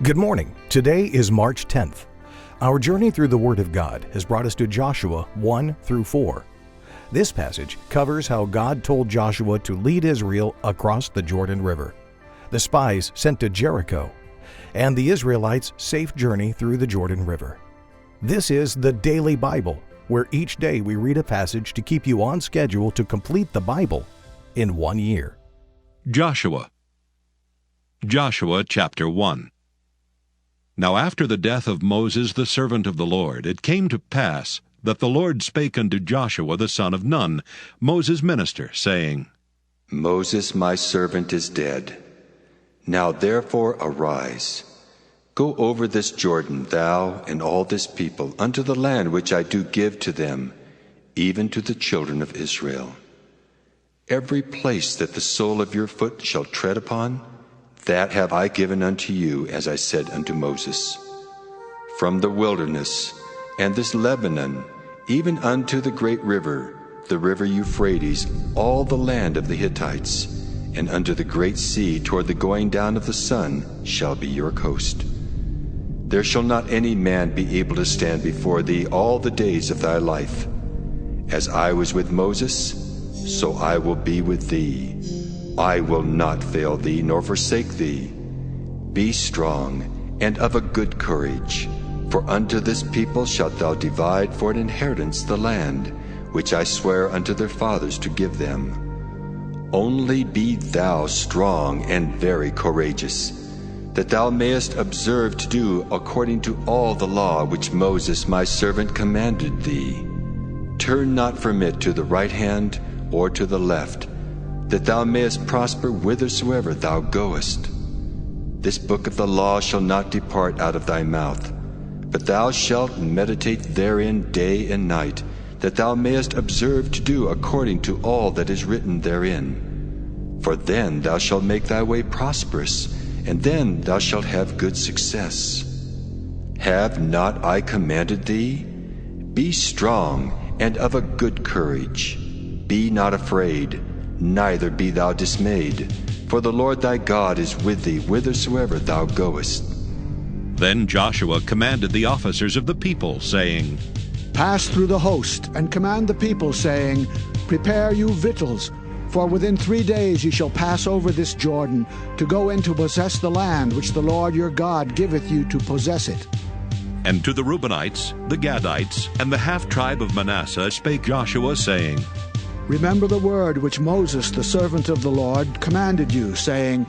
Good morning. Today is March 10th. Our journey through the Word of God has brought us to Joshua 1 through 4. This passage covers how God told Joshua to lead Israel across the Jordan River, the spies sent to Jericho, and the Israelites' safe journey through the Jordan River. This is the Daily Bible, where each day we read a passage to keep you on schedule to complete the Bible in 1 year. Joshua chapter 1. Now after the death of Moses the servant of the Lord, it came to pass that the Lord spake unto Joshua the son of Nun, Moses' minister, saying, Moses my servant is dead. Now therefore arise, go over this Jordan, thou and all this people, unto the land which I do give to them, even to the children of Israel. Every place that the sole of your foot shall tread upon, that have I given unto you, as I said unto Moses. From the wilderness, and this Lebanon, even unto the great river, the river Euphrates, all the land of the Hittites, and unto the great sea toward the going down of the sun shall be your coast. There shall not any man be able to stand before thee all the days of thy life. As I was with Moses, so I will be with thee. I will not fail thee nor forsake thee. Be strong and of a good courage, for unto this people shalt thou divide for an inheritance the land which I swear unto their fathers to give them. Only be thou strong and very courageous, that thou mayest observe to do according to all the law which Moses my servant commanded thee. Turn not from it to the right hand or to the left, that thou mayest prosper whithersoever thou goest. This book of the law shall not depart out of thy mouth, but thou shalt meditate therein day and night, that thou mayest observe to do according to all that is written therein. For then thou shalt make thy way prosperous, and then thou shalt have good success. Have not I commanded thee? Be strong and of a good courage. Be not afraid, neither be thou dismayed, for the Lord thy God is with thee whithersoever thou goest. Then Joshua commanded the officers of the people, saying, Pass through the host, and command the people, saying, Prepare you victuals, for within 3 days ye shall pass over this Jordan, to go in to possess the land which the Lord your God giveth you to possess it. And to the Reubenites, the Gadites, and the half-tribe of Manasseh spake Joshua, saying, Remember the word which Moses the servant of the Lord commanded you, saying,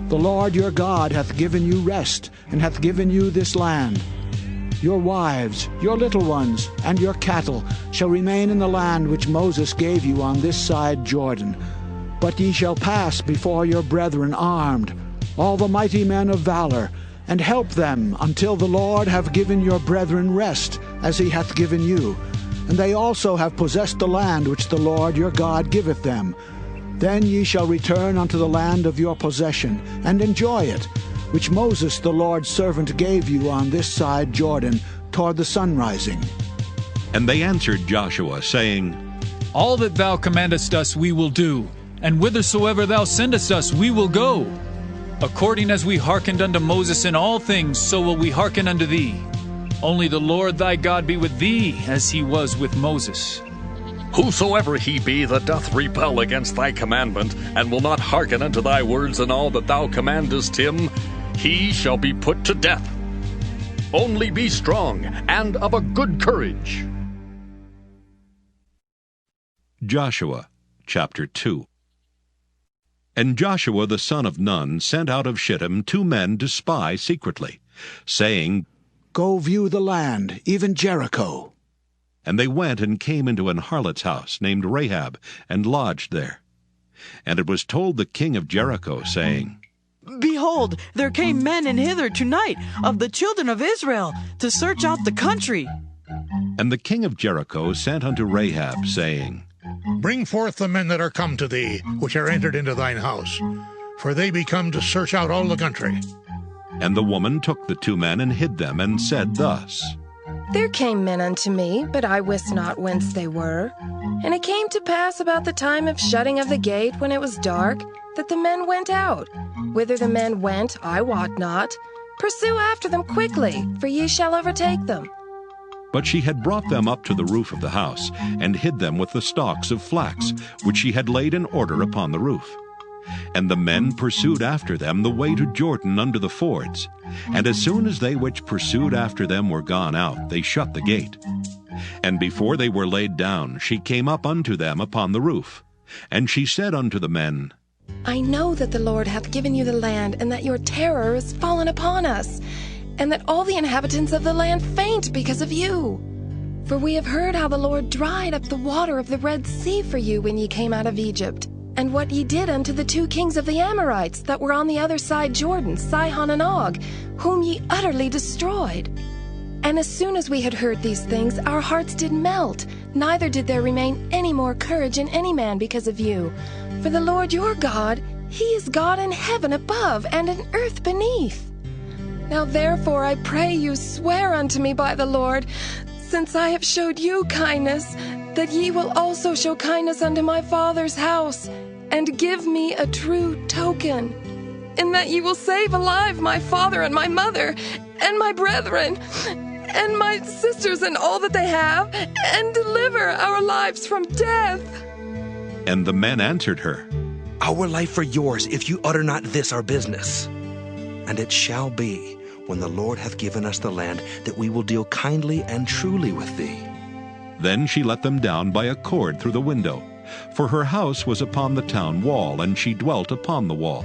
The Lord your God hath given you rest, and hath given you this land. Your wives, your little ones, and your cattle shall remain in the land which Moses gave you on this side Jordan. But ye shall pass before your brethren armed, all the mighty men of valor, and help them until the Lord have given your brethren rest, as he hath given you. And they also have possessed the land which the Lord your God giveth them. Then ye shall return unto the land of your possession, and enjoy it, which Moses the Lord's servant gave you on this side Jordan, toward the sun rising. And they answered Joshua, saying, All that thou commandest us we will do, and whithersoever thou sendest us we will go. According as we hearkened unto Moses in all things, so will we hearken unto thee. Only the Lord thy God be with thee, as he was with Moses. Whosoever he be that doth rebel against thy commandment, and will not hearken unto thy words in all that thou commandest him, he shall be put to death. Only be strong and of a good courage. Joshua chapter 2. And Joshua the son of Nun sent out of Shittim 2 men to spy secretly, saying, Go view the land, even Jericho. And they went and came into an harlot's house named Rahab, and lodged there. And it was told the king of Jericho, saying, Behold, there came men in hither tonight of the children of Israel to search out the country. And the king of Jericho sent unto Rahab, saying, Bring forth the men that are come to thee, which are entered into thine house, for they be come to search out all the country. And the woman took the 2 men and hid them, and said thus, There came men unto me, but I wist not whence they were. And it came to pass about the time of shutting of the gate, when it was dark, that the men went out. Whither the men went, I wot not. Pursue after them quickly, for ye shall overtake them. But she had brought them up to the roof of the house, and hid them with the stalks of flax, which she had laid in order upon the roof. And the men pursued after them the way to Jordan under the fords. And as soon as they which pursued after them were gone out, they shut the gate. And before they were laid down, she came up unto them upon the roof. And she said unto the men, I know that the Lord hath given you the land, and that your terror is fallen upon us, and that all the inhabitants of the land faint because of you. For we have heard how the Lord dried up the water of the Red Sea for you when ye came out of Egypt, and what ye did unto the 2 kings of the Amorites that were on the other side Jordan, Sihon and Og, whom ye utterly destroyed. And as soon as we had heard these things, our hearts did melt, neither did there remain any more courage in any man because of you. For the Lord your God, he is God in heaven above and in earth beneath. Now therefore I pray you, swear unto me by the Lord, since I have showed you kindness, that ye will also show kindness unto my father's house, and give me a true token, in that ye will save alive my father and my mother, and my brethren, and my sisters and all that they have, and deliver our lives from death. And the men answered her, Our life for yours, if you utter not this our business. And it shall be, when the Lord hath given us the land, that we will deal kindly and truly with thee. Then she let them down by a cord through the window, for her house was upon the town wall, and she dwelt upon the wall.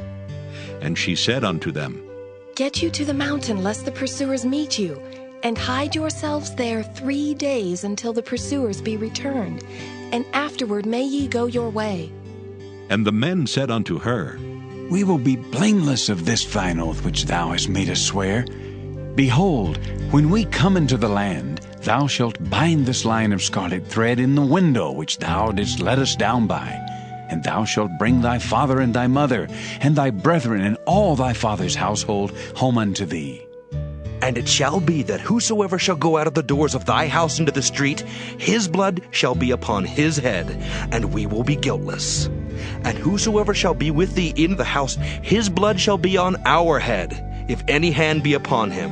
And she said unto them, Get you to the mountain, lest the pursuers meet you, and hide yourselves there 3 days until the pursuers be returned, and afterward may ye go your way. And the men said unto her, We will be blameless of this thine oath which thou hast made us swear. Behold, when we come into the land, thou shalt bind this line of scarlet thread in the window which thou didst let us down by, and thou shalt bring thy father and thy mother, and thy brethren, and all thy father's household home unto thee. And it shall be that whosoever shall go out of the doors of thy house into the street, his blood shall be upon his head, and we will be guiltless. And whosoever shall be with thee in the house, his blood shall be on our head, if any hand be upon him.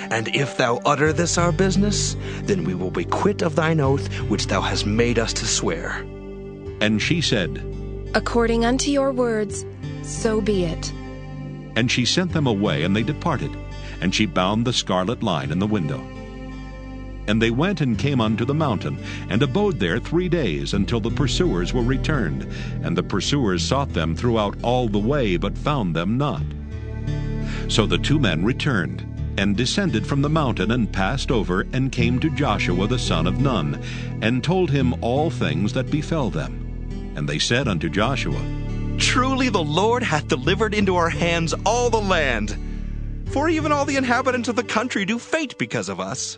And if thou utter this our business, then we will be quit of thine oath which thou hast made us to swear. And she said, According unto your words, so be it. And she sent them away, and they departed. And she bound the scarlet line in the window. And they went and came unto the mountain, and abode there 3 days, until the pursuers were returned. And the pursuers sought them throughout all the way, but found them not. So the 2 men returned, and descended from the mountain, and passed over, and came to Joshua the son of Nun, and told him all things that befell them. And they said unto Joshua, Truly the Lord hath delivered into our hands all the land, for even all the inhabitants of the country do faint because of us.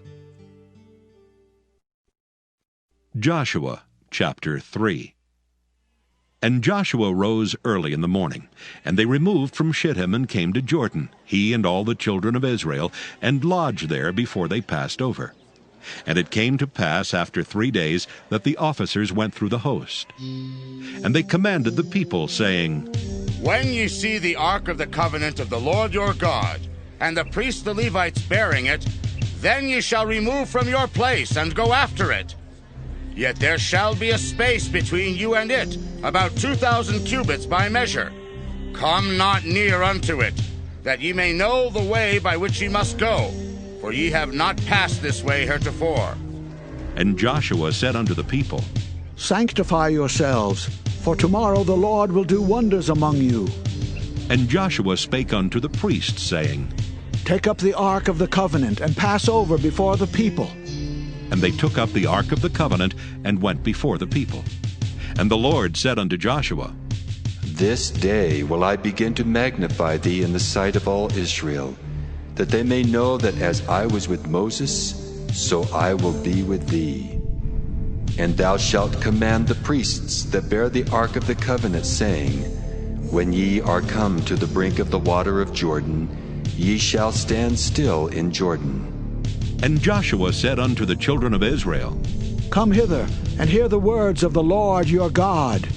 Joshua chapter 3. And Joshua rose early in the morning, and they removed from Shittim and came to Jordan, he and all the children of Israel, and lodged there before they passed over. And it came to pass after 3 days that the officers went through the host. And they commanded the people, saying, When ye see the ark of the covenant of the Lord your God, and the priests the Levites bearing it, then ye shall remove from your place, and go after it. Yet there shall be a space between you and it, about 2,000 cubits by measure. Come not near unto it, that ye may know the way by which ye must go, for ye have not passed this way heretofore. And Joshua said unto the people, Sanctify yourselves, for tomorrow the Lord will do wonders among you. And Joshua spake unto the priests, saying, Take up the ark of the covenant, and pass over before the people. And they took up the ark of the covenant, and went before the people. And the Lord said unto Joshua, This day will I begin to magnify thee in the sight of all Israel, that they may know that as I was with Moses, so I will be with thee. And thou shalt command the priests that bear the ark of the covenant, saying, When ye are come to the brink of the water of Jordan, ye shall stand still in Jordan. And Joshua said unto the children of Israel, Come hither, and hear the words of the Lord your God.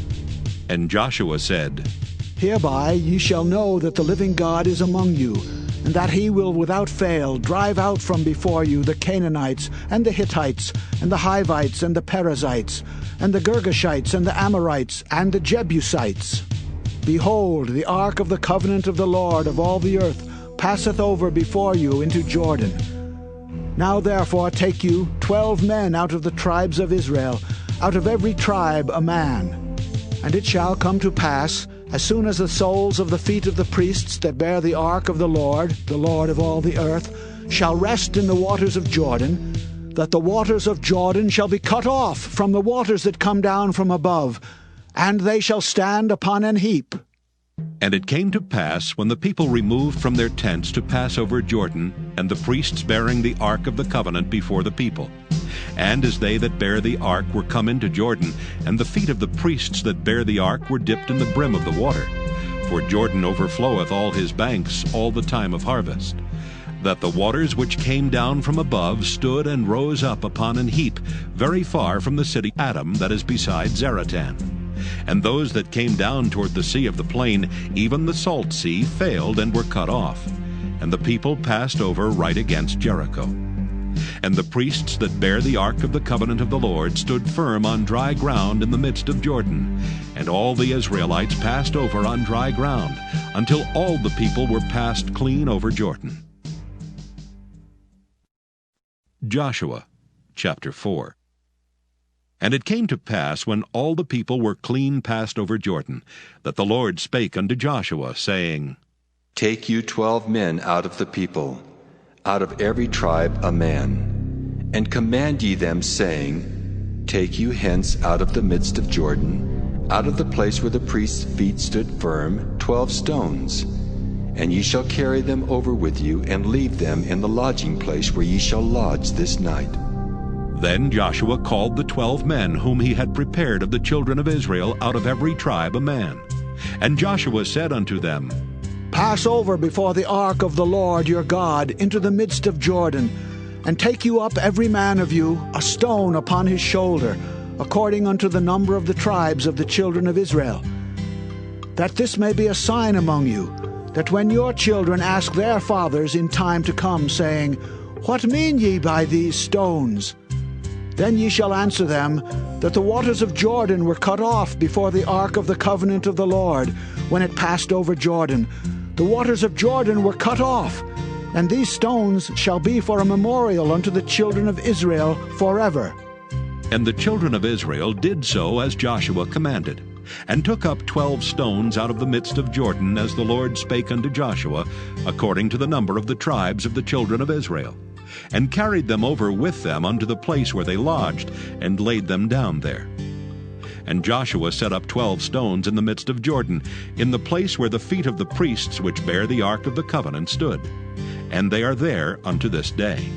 And Joshua said, Hereby ye shall know that the living God is among you, and that he will without fail drive out from before you the Canaanites, and the Hittites, and the Hivites, and the Perizzites, and the Girgashites, and the Amorites, and the Jebusites. Behold, the ark of the covenant of the Lord of all the earth passeth over before you into Jordan. Now therefore take you 12 men out of the tribes of Israel, out of every tribe a man. And it shall come to pass, as soon as the soles of the feet of the priests that bear the ark of the Lord of all the earth, shall rest in the waters of Jordan, that the waters of Jordan shall be cut off from the waters that come down from above, and they shall stand upon an heap. And it came to pass, when the people removed from their tents to pass over Jordan, and the priests bearing the ark of the covenant before the people, and as they that bear the ark were come into Jordan, and the feet of the priests that bear the ark were dipped in the brim of the water, for Jordan overfloweth all his banks all the time of harvest, that the waters which came down from above stood and rose up upon an heap very far from the city Adam that is beside Zaratan. And those that came down toward the sea of the plain, even the salt sea, failed and were cut off. And the people passed over right against Jericho. And the priests that bear the ark of the covenant of the Lord stood firm on dry ground in the midst of Jordan. And all the Israelites passed over on dry ground, until all the people were passed clean over Jordan. Joshua chapter 4. And it came to pass, when all the people were clean passed over Jordan, that the Lord spake unto Joshua, saying, Take you 12 men out of the people, out of every tribe a man, and command ye them, saying, Take you hence out of the midst of Jordan, out of the place where the priest's feet stood firm, 12 stones. And ye shall carry them over with you, and leave them in the lodging place where ye shall lodge this night. Then Joshua called the 12 men whom he had prepared of the children of Israel out of every tribe a man. And Joshua said unto them, Pass over before the ark of the Lord your God into the midst of Jordan, and take you up every man of you a stone upon his shoulder, according unto the number of the tribes of the children of Israel, that this may be a sign among you, that when your children ask their fathers in time to come, saying, What mean ye by these stones? Then ye shall answer them, that the waters of Jordan were cut off before the ark of the covenant of the Lord, when it passed over Jordan. The waters of Jordan were cut off, and these stones shall be for a memorial unto the children of Israel forever. And the children of Israel did so as Joshua commanded, and took up 12 stones out of the midst of Jordan, as the Lord spake unto Joshua, according to the number of the tribes of the children of Israel, and carried them over with them unto the place where they lodged, and laid them down there. And Joshua set up 12 stones in the midst of Jordan, in the place where the feet of the priests which bear the ark of the covenant stood, and they are there unto this day.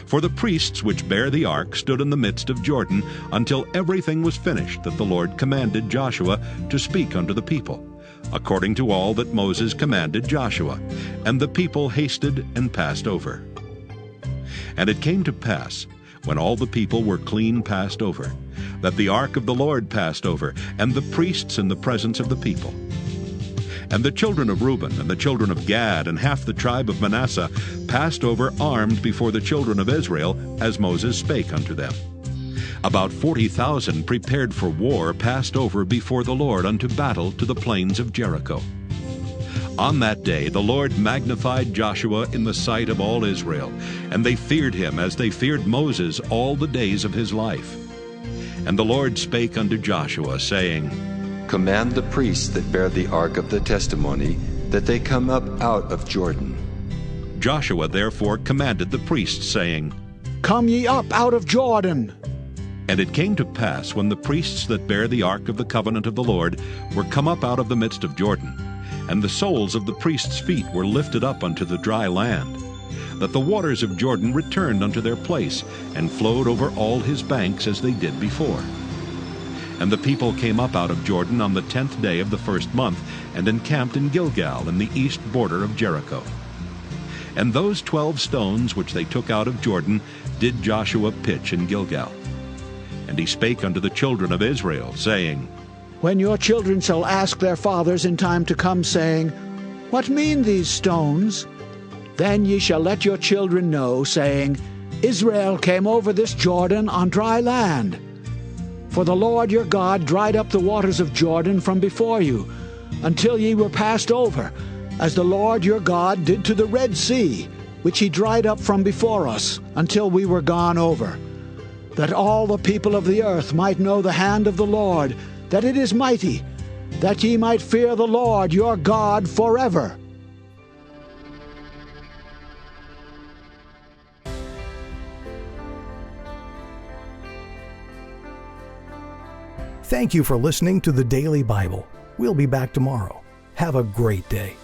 For the priests which bear the ark stood in the midst of Jordan, until everything was finished that the Lord commanded Joshua to speak unto the people, according to all that Moses commanded Joshua. And the people hasted and passed over. And it came to pass, when all the people were clean passed over, that the ark of the Lord passed over, and the priests in the presence of the people. And the children of Reuben and the children of Gad and half the tribe of Manasseh passed over armed before the children of Israel, as Moses spake unto them. About 40,000 prepared for war passed over before the Lord unto battle to the plains of Jericho. On that day the Lord magnified Joshua in the sight of all Israel, and they feared him as they feared Moses all the days of his life. And the Lord spake unto Joshua, saying, Command the priests that bear the ark of the testimony, that they come up out of Jordan. Joshua therefore commanded the priests, saying, Come ye up out of Jordan. And it came to pass, when the priests that bear the ark of the covenant of the Lord were come up out of the midst of Jordan, and the soles of the priests' feet were lifted up unto the dry land, that the waters of Jordan returned unto their place, and flowed over all his banks as they did before. And the people came up out of Jordan on the 10th day of the first month, and encamped in Gilgal in the east border of Jericho. And those 12 stones which they took out of Jordan did Joshua pitch in Gilgal. And he spake unto the children of Israel, saying, When your children shall ask their fathers in time to come, saying, What mean these stones? Then ye shall let your children know, saying, Israel came over this Jordan on dry land. For the Lord your God dried up the waters of Jordan from before you, until ye were passed over, as the Lord your God did to the Red Sea, which he dried up from before us, until we were gone over. That all the people of the earth might know the hand of the Lord, that it is mighty, that ye might fear the Lord your God forever. Thank you for listening to the Daily Bible. We'll be back tomorrow. Have a great day.